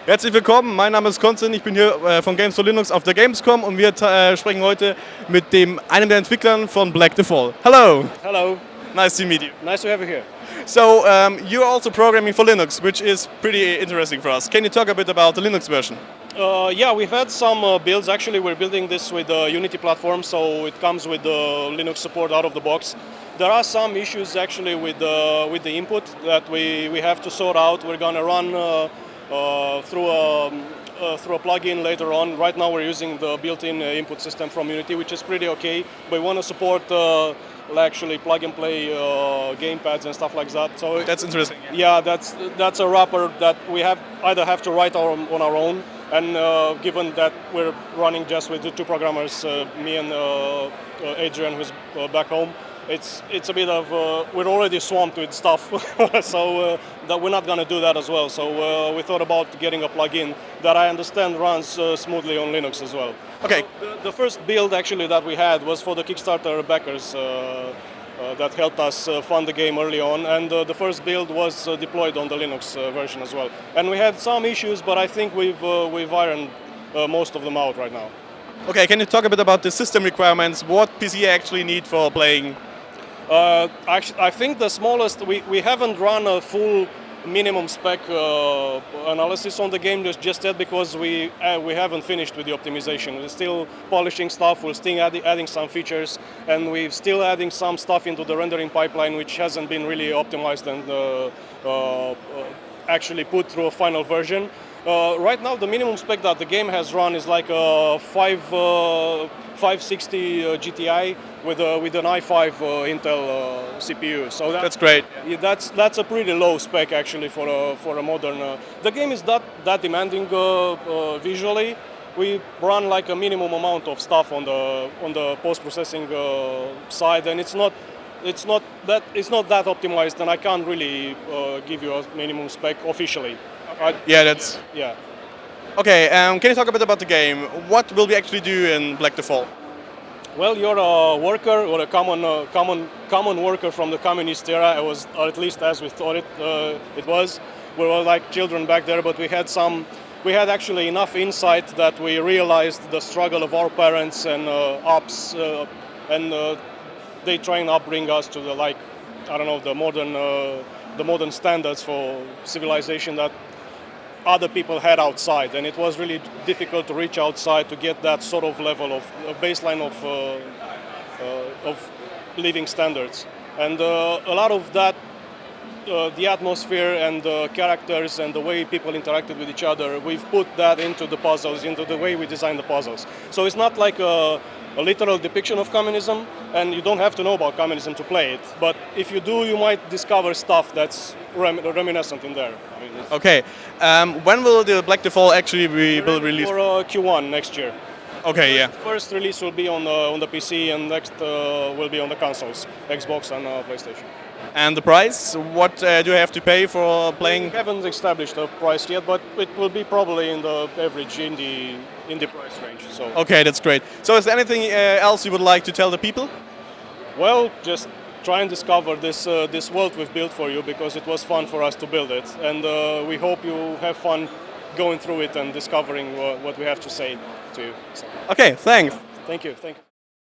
Herzlich willkommen, mein Name ist Konstantin, ich bin hier von Games for Linux auf der Gamescom und wir sprechen heute mit einem der Entwicklern von Black The Fall. Hello! Hello. Nice to meet you. Nice to have you here. So, you're also programming for Linux, which is pretty interesting for us. Can you talk a bit about the Linux version? Yeah, we've had some builds. Actually, we're building this with the Unity platform, so it comes with the Linux support out of the box. There are some issues actually with the input that we have to sort out. We're gonna run through a plugin later on. Right now, we're using the built-in input system from Unity, which is pretty okay. But we want to support actually plug-and-play gamepads and stuff like that. So that's interesting. Yeah, that's a wrapper that we either have to write on our own. And given that we're running just with the two programmers, me and Adrian, who's back home, it's a bit of we're already swamped with stuff, so that we're not going to do that as well. So we thought about getting a plugin that I understand runs smoothly on Linux as well. Okay. So the first build actually that we had was for the Kickstarter backers. That helped us fund the game early on, and the first build was deployed on the Linux version as well. And we had some issues, but I think we've ironed most of them out right now. Okay, can you talk a bit about the system requirements? What PC you actually need for playing? Actually, I think the smallest, we haven't run a full minimum spec analysis on the game just yet because we haven't finished with the optimization. We're still polishing stuff, we're still adding some features, and we're still adding some stuff into the rendering pipeline which hasn't been really optimized and actually put through a final version. Right now, the minimum spec that the game has run is like a 560 GTI with an i5 Intel CPU. So that's great. That's a pretty low spec actually for a modern. The game is that demanding visually. We run like a minimum amount of stuff on the post-processing side, and it's not that optimized, and I can't really give you a minimum spec officially. Yeah. Okay, can you talk a bit about the game? What will we actually do in Black The Fall? Well, you're a worker or a common worker from the communist era. It was, or at least as we thought it was. We were like children back there, but we had actually enough insight that we realized the struggle of our parents and ups, and they try and upbring us to the modern standards for civilization that other people had outside, and it was really difficult to reach outside to get that sort of level of baseline of living standards. And a lot of that, the atmosphere and the characters and the way people interacted with each other, we've put that into the puzzles, into the way we design the puzzles. So it's not like a literal depiction of communism, and you don't have to know about communism to play it. But if you do, you might discover stuff that's reminiscent in there. I mean, okay. When will the Black The Fall actually be released? For Q1 next year. Okay, yeah. First release will be on the PC, and next will be on the consoles, Xbox and PlayStation. And the price? What do you have to pay for playing? We haven't established a price yet, but it will be probably in the average indie price range. So. Okay, that's great. So is there anything else you would like to tell the people? Well, just try and discover this world we've built for you, because it was fun for us to build it, and we hope you have fun going through it and discovering what we have to say to you. So. Okay, thanks. Thank you.